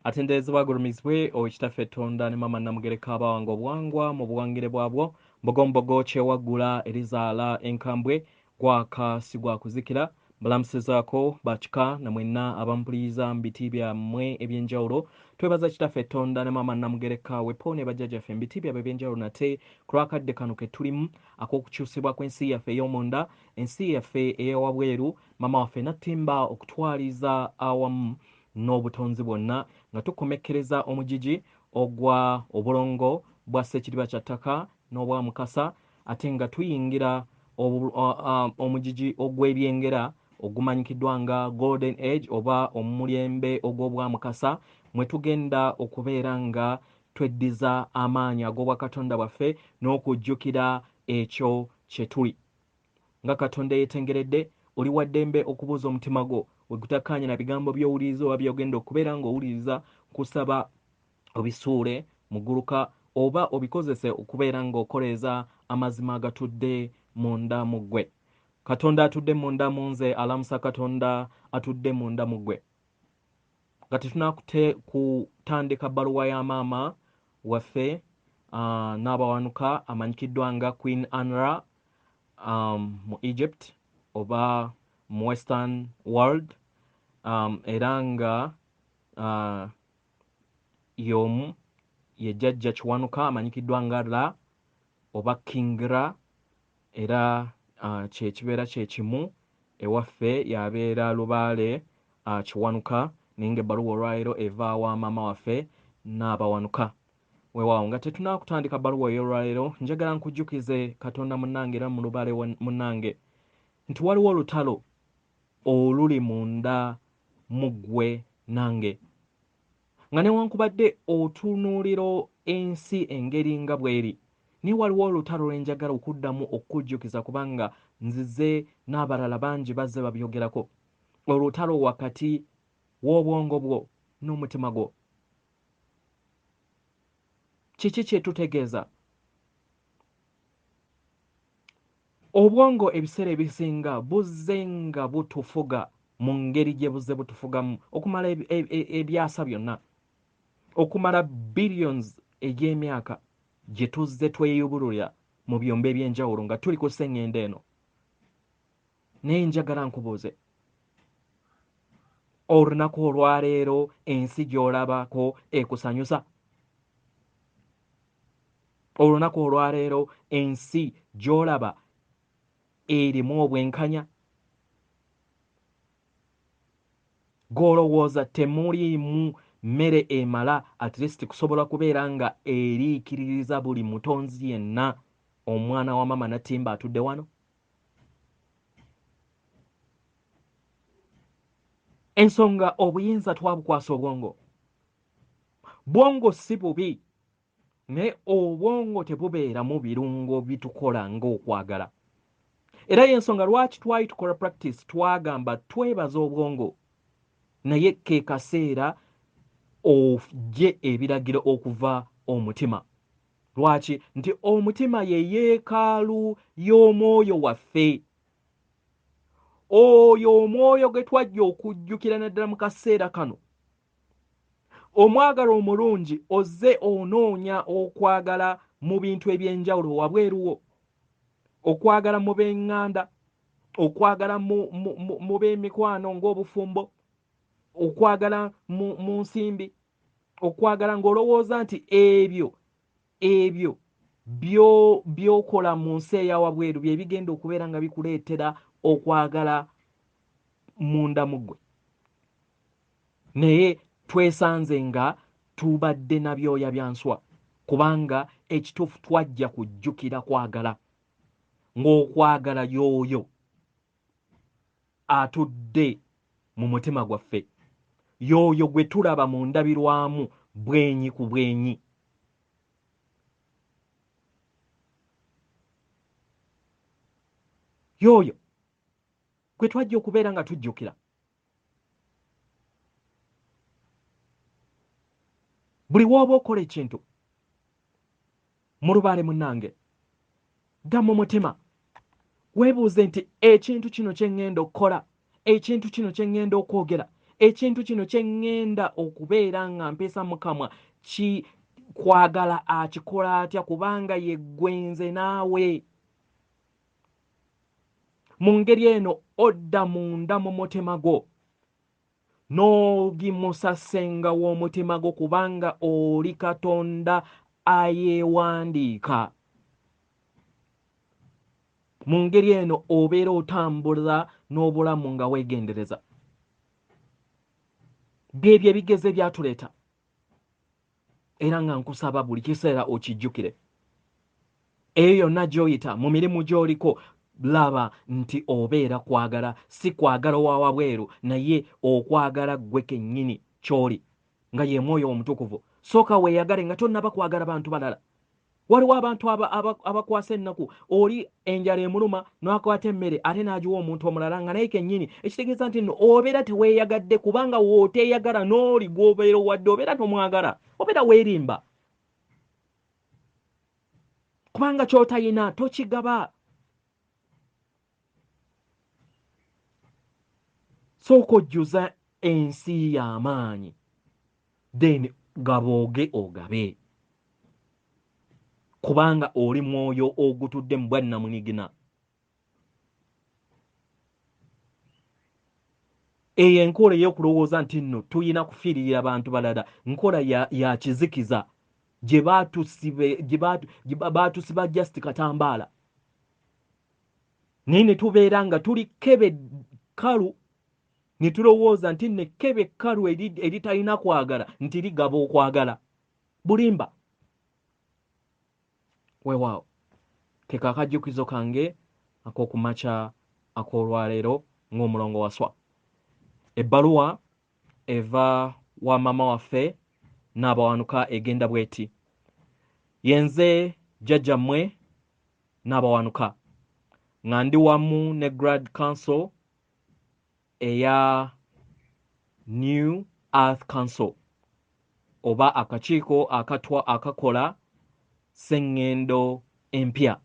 Atendezebwa agulumizibwe Owekitaffe Tonda ne Maama Namugereka Abawanga obuwangwa mu buwangire bwabwo mbogombogo kyewaggula erizaala enkambwe gwaka si gwa kuzikira mbalamusizaako bakika na mwenna abampuliriza mu biti byammwe eby'enjawulo twebaza Kitaffe Tonda ne Maama Namugereka wepo ne bajjajjaffe mu biti byabwe eby'enjawulo nate ku lwakadde kano ke tulimu ak'okukyusibwa kw'ensi yaffe ey'omunda ensi yaffe ey'ewabweru maama waffe Nattimba okutwaliza awamu n'obutonzi bwonna nga tukomekkereza omugigi ogwa obulongo bwa Ssekiriba kya ttaka n'obwa Mukasa ate nga tuyingira omugigi ogw'ebyengera ogumanyikiddwa nga Golden Age oba omulembe ogw'obwa Mukasa mwe tugenda okubeera nga tweddiza amaanyi ag'obwakatonda bwaffe n'okujjukira ekyo kye tuli nga Katonda yeetengeredde oli wa ddembe okubuuza omutima gwo wegutakkaanya na bigambo by'owuliriza oba by'ogenda okubeera ng'owuliriza kusaba obisuule mu gguluka oba obikozese okubeera ng'okoleeza amazima agatudde munda mu ggwe. Katonda atudde munda mu nze alamusa Katonda atudde munda mu ggwe. Nga tetunakute kutandika bbaluwa ya maama waffe Nabawanuka amanyikiddwa nga Queen Anra mu Egypt oba mu Western World era nga y'omu ye jjajja Kiwanuka amanyikiddwa nga Ra oba King Ra era kyekibeera kye kimu ewaffe yabeera Lubaale Kiwanuka naye ng'ebbaluwa olwaleero eva wa maama waffe Nabawanuka. Weewaawo nga tetunaakutandika bbaluwa ey'olwaleero njagala nkujjukize Katonda munnange era mu Lubaale munnange nti waliwo olutalo oluli munda mu ggwe nange nga newankubadde otunuulira ensi engeri nga bw'eri naye waliwo olutalo lwe njagala okuddamu okukujjukiza kubanga nzize n'abalala bangi bazze babyogerako olutalo wakati w'obwongo bwo n'omutima gwo. Kiki kye tutegeeza? Obwongo ebiseera ebisinga buzze nga butufuga mu ngeri gye buzze butufugamu okumala ebyasa byonna okumala billions egy'emyaka gye tuzze tweyubululira mu byombo eby'enjawulo nga tuli ku sseŋŋendo eno. Naye njagala nkubuuze olunaku olwaleero ensi gy'olabako ekusanyusa? Olunaku olwaleero ensi gy'olaba erimu obwenkanya? Gw'olowooza temuliimu mmere emala at least kusobola kubeera nga eriikiririza buli mutonzi yenna omwana wa maama Nattimba atudde wano? Ensonga obuyinza twabukwasa obwongo. Bwongo si bubi naye obwongo tebubeeramu birungo bitukola ng'okwagala. Era y'ensonga lwaki twali tukola practice twagamba twebaza obwongo naye ke kaseera ogye ebiragiro okuva omutima. Lwaki? Nti omutima ye yeekaalu y'omwoyo waffe. Oyo omwoyo gwe twajja okujjukira naddala mu kaseera kano. Omwagala omulungi ozze onoonya okwagala mu bintu eby'enjawulo wabweruwo. Okwagala mu b'eŋŋanda, okwagala mu b'emikwano ng'obufumbo, okwagala mu nsimbi, okwagala ng'olowooza nti ebyo by'okola mu nsi eya wabweru bye bigenda okubeera nga bikuleetera okwagala munda mu ggwe. Naye twesanze nga tubadde na byoya bya nswa kubanga ekituufu twajja kujjukira kwagala, ng'okwagala y'oyo atudde mu mutima gwaffe, y'oyo gwe tulaba mu ndabirwamu bwenyi ku bwenyi. Y'oyo gwe twajja okubeera nga tujjukira. Buli w'oba okola ekintu mu Lubaale munnange, dda mu mutima weebuuze nti ekintu kino kye ŋŋenda okukola, ekintu kino kye ŋŋenda okwogera, ekintu kino kye ŋŋenda okubeera nga mpeesa Mukama kwagala akikola atya kubanga ye gwenze naawe. Mu ngeri eno odda munda mu mutima gwo n'ogimusasenga w'omutima gwo kubanga oli Katonda ayeewandiika. Mu ngeri eno obeera otambula n'obulamu nga weegendereza. Byebyo ebigezo ebyatuleeta. Era nga nkusaba buli kiseera okijjukire. Eyo yonna gy'oyita mu mirimu gy'oliko laba nti obeera kwagala, si kwagala wa wabweru naye okwagala gwe kennyini ky'oli nga ye Mwoyo Omutukuvu. Sooka weeyagale nga tonnaba kwagala bantu balala. Waliwo abantu abakwasa ennaku, oli enjala emuluma n'akwata emmere ate n'agiwa omuntu omulala nga naye kennyini ekitegeeza nti nno obeera teweeyagadde kubanga w'oteeyagala n'oli gw'obeera wadde obeera tomwagala, obeera weerimba. Kubanga ky'otayina tokigaba. Sooka ojjuza ensi y'amaanyi, then gabooge ogabe. Kubanga oli mwoyo ogutudde mu bwannamunigina. Eyo enkola ey'okulowooza nti nno tuyina kufiirira abantu balala, nkola ya kizikiza gye baatusiba just katambaala. Naye ne tubeera nga tuli kkebe kkalu, ne tulowooza nti nno ekkebe kkalu eritalina kwagala nti ligaba okwagala. Bulimba. Weewaawo, keka akajjukizo kange ak'okumakya ak'olwaleero ng'omulongo waswa. Ebbaluwa eva wa maama waffe Nabawanuka egenda bw'eti: yenze jjajjammwe Nabawanuka nga ndi wamu ne Grand Council eya New Earth Council oba akakiiko akakola sseŋŋendo empya,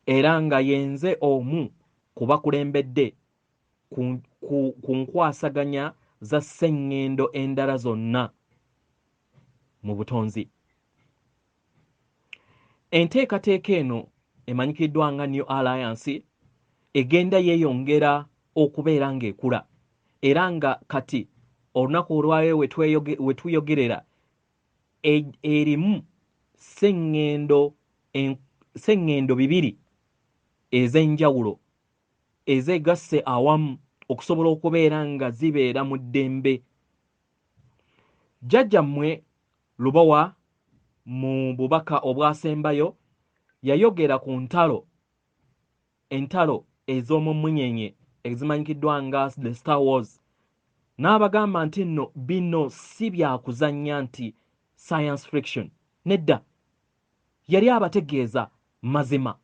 era nga yenze omu ku bakulembedde ku nkwasaganya za sseŋŋendo endala zonna mu butonzi. Enteekateeka eno emanyikiddwa nga New Alliance egenda yeeyongera okubeera ng'ekula, era nga kati olunaku olwaleero we tuyogerera erimu sseŋŋendo bibiri ez'enjawulo ezeegasse awamu okusobola okubeera nga zibeera mu ddembe. Jjajjammwe Lubowa mu bubaka obwasembayo yayogera ku entalo ez'omu munyenye ezimanyikiddwa nga the Star Wars, n'abagamba nti nno bino si byakuzannya nti science fiction. Nedda, yali abategeeza mazima.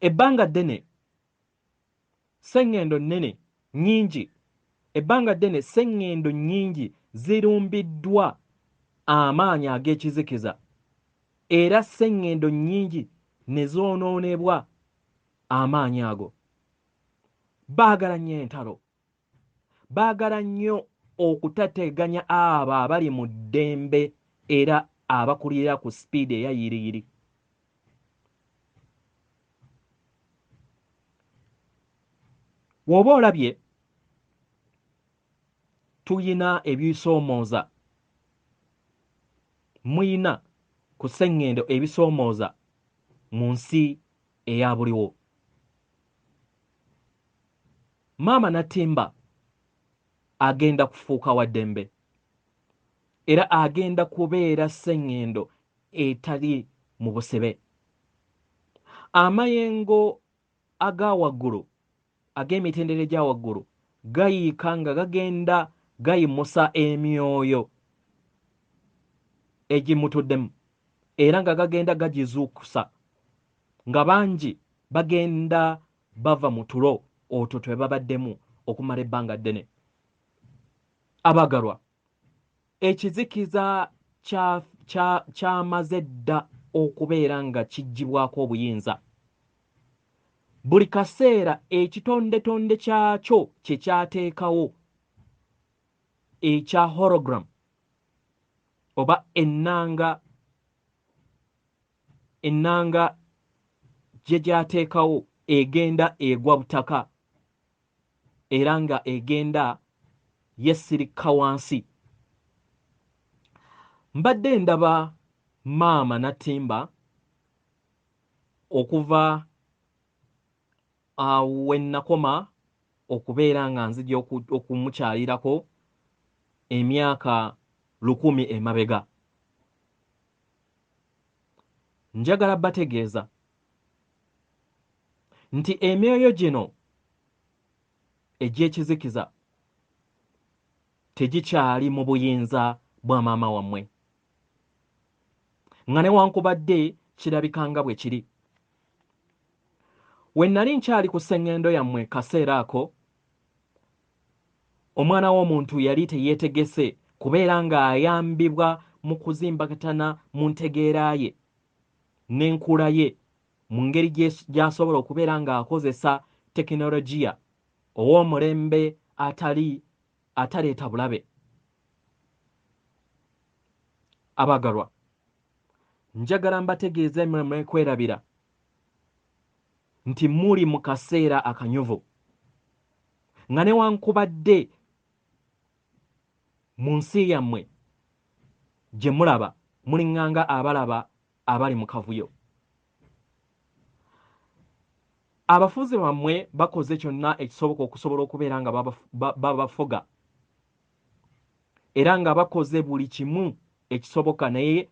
Ebbanga ddene sseŋŋendo nnene nnyingi, ebbanga ddene sseŋŋendo nnyingi zirumbiddwa amaanyi ag'ekizikiza, era sseŋŋendo nnyingi ne zoonoonebwa amaanyi ago. Baagala nnyo entalo, baagala nnyo okutateganya abo abali mu ddembe era abakulira ku sipiidi eya yiriyiri. Bw'oba olabye tuyina ebisoomooza, muyina ku sseŋŋendo ebisoomooza mu nsi eya buliwo. Maama Nattimba agenda kufuuka wa ddembe era agenda kubeera sseŋŋendo etali mu busebe. Amayengo aga waggulu ag'emitendera egya waggulu gayiika nga gagenda gayimusa emyoyo egimutuddemu era nga gagenda gagizuukusa, nga bangi bagenda bava mu tulo otwo twe babaddemu okumala ebbanga ddene. Abagalwa, ekizikiza kyamaze dda okubeera nga kiggyibwako obuyinza. buli kaseera ekitondetonde kyakyo kye kyateekawo ekya hologram oba ennanga gye gyateekawo egenda egwa butaka era nga egenda yesirikka wansi. Mbadde ndaba maama Nattimba okuva we nakoma okubeera nga nzija okumukyalirako emyaka 1000 emabega. Njagala bategeeza nti emyoyo gino egy'ekizikiza tegikyali mu buyinza bwa maama wammwe, nga newankubadde kirabika bwe kiri. We nali nkyali ku sseŋŋendo yammwe kaseera ako, omwana w'omuntu yali teyeetegese kubeera ng'ayambibwa mu kuzimbagatana mu ntegeera ye n'enkula ye mu ngeri gy'asobola okubeera ng'akozesa tekinologiya ow'omulembe ataleeta bulabe. Abagalwa, njagala mbategeeze mmwe kwerabira nti muli mu kaseera akanyuvu, nga newankubadde mu nsi yammwe gye mulaba mulinganga abalaba abali mu kavuyo. Abafuzi bammwe bakoze kyonna ekisoboka okusobola okubeera nga babafuga era nga bakoze buli kimu ekisoboka, naye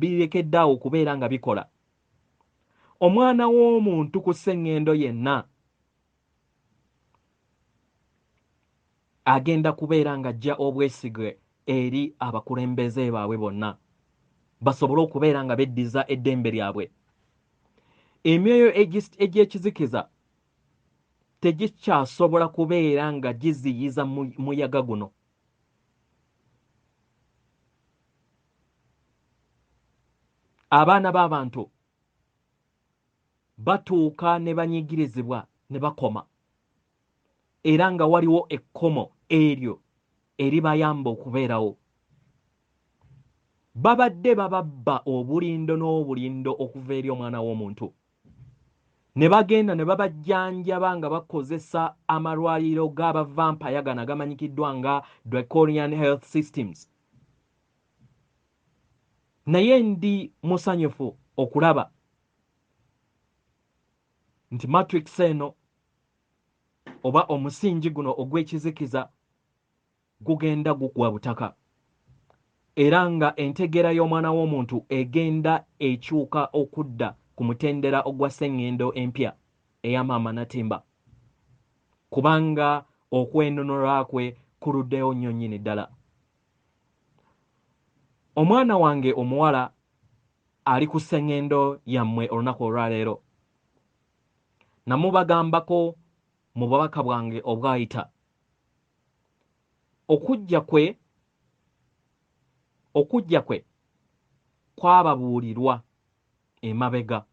birekeddaawo okubeera nga bikola. Omwana w'omuntu ku sseŋŋendo yenna agenda kubeera ng'ajja obwesige eri abakulembeze baabwe bonna basobole okubeera nga beddiza eddembe lyabwe. Emyoyo egy'ekizikiza tegikyasobola kubeera nga giziyiza muyaga guno. Abaana b'abantu batuuka ne banyigirizibwa ne bakoma, era nga waliwo ekkomo eryo eribayamba okubeerawo. Babadde bababba obulindo n'obulindo okuva eri omwana w'omuntu, ne bagenda ne babajjanjaba nga bakozesa amalwaliro g'abavampaya gano agamanyikiddwa nga Draconian Health Systems. Naye ndi musanyufu okulaba nti matrix eno oba omusingi guno ogw'ekizikiza gugenda gugwa butaka, era nga entegeera y'omwana w'omuntu egenda ekyuka okudda ku mutendera ogwa sseŋŋendo empya eya maama Nattimba, kubanga okwenunula kwe kuluddeyo nnyo nnyini ddala. Omwana wange omuwala ali ku sseŋŋendo yammwe olunaku olwaleero. Namubagambako mu bubaka bwange obwayita. Okujja kwe kwababuulirwa emabega,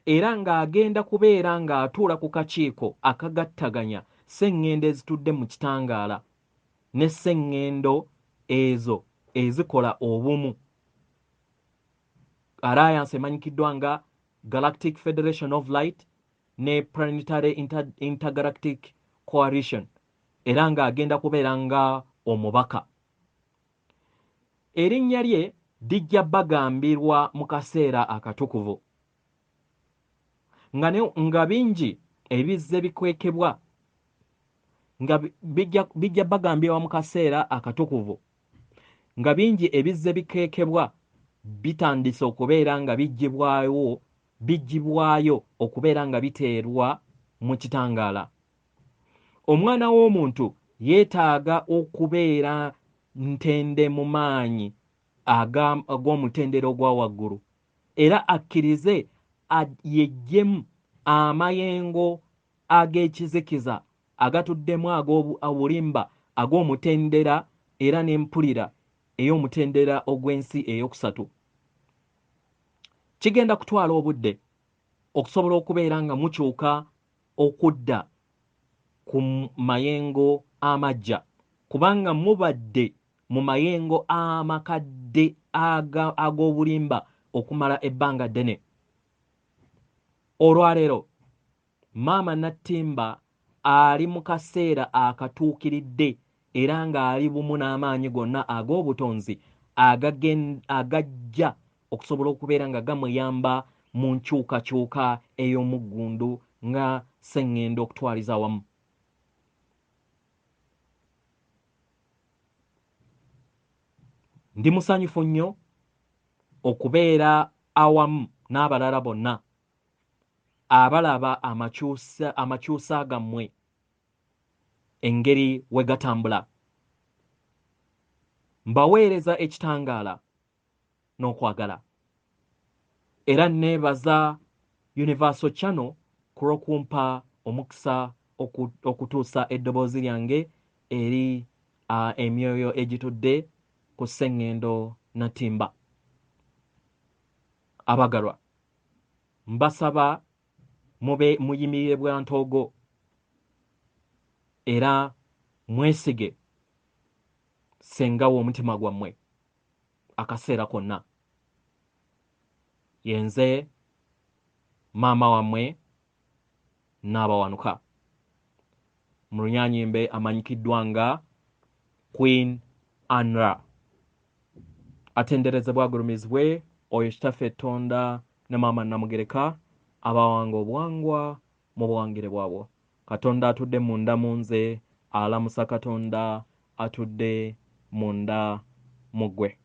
era ng'agenda kubeera ng'atuula ku kakiiko akagattaganya sseŋŋendo ezitudde mu kitangaala ne sseŋŋendo ezo ezikola obumu. Alliance emanyikiddwa nga Galactic Federation of Light ne Planetary Intergalactic Coalition, era ng'agenda kubeera nga omubaka. Erinnya lye lijja bagambirwa mu kaseera akatukuvu, nga bingi ebizze bikwekebwa nga bijja bagambirwa mu kaseera akatukuvu, nga bingi ebizze bikeekebwa bitandise okubeera nga biggibwayo okubeera nga biteerwa mu kitangaala. Omwana w'omuntu yeetaaga okubeera ntende mu maanyi ag'omutendera ogwa waggulu, era akkirize yeggyemu amayengo ag'ekizikiza agatuddemu ag'obulimba ag'omutendera era n'empulira ey'omutendera ogw'ensi eyokusatu. Kigenda kutwala obudde okusobola okubeera nga mukyuka okudda ku mayengo amajja, kubanga mubadde mu mayengo amakadde ag'obulimba okumala ebbanga ddene. Olwaleero maama Nattimba ali mu kaseera akatuukiridde era ng'ali bumu n'amaanyi gonna ag'obutonzi agajja okusobola okubeera nga gamuyamba mu nkyukakyuka ey'omuggundu nga sseŋŋendo okutwaliza awamu. Ndi musanyufu nnyo okubeera awamu n'abalala bonna abalaba amakyusa gammwe engeri we gatambula. Mbaweereza ekitangaala n'okwagala. Era neebaza Universal Channel ku lw'okumpa omukisa okutuusa eddoboozi lyange eri emyoyo egitudde ku sseŋŋendo Nattimba. Abagalwa, mbasaba mube muyimirire bwa ntoogo era mwesige sengawo omutima gwammwe akaseera konna. Yenze maama wammwe Nabawanuka, mu lunyaanyimbe amanyikiddwa nga Queen Anra. Atenderezebwe agulumizibwe oyo kitaffe Tonda ne maama Namugereka abawanga obuwangwa mu buwangire bwabwo. Katonda atudde munda mu nze, alamusa Katonda atudde munda mu ggwe.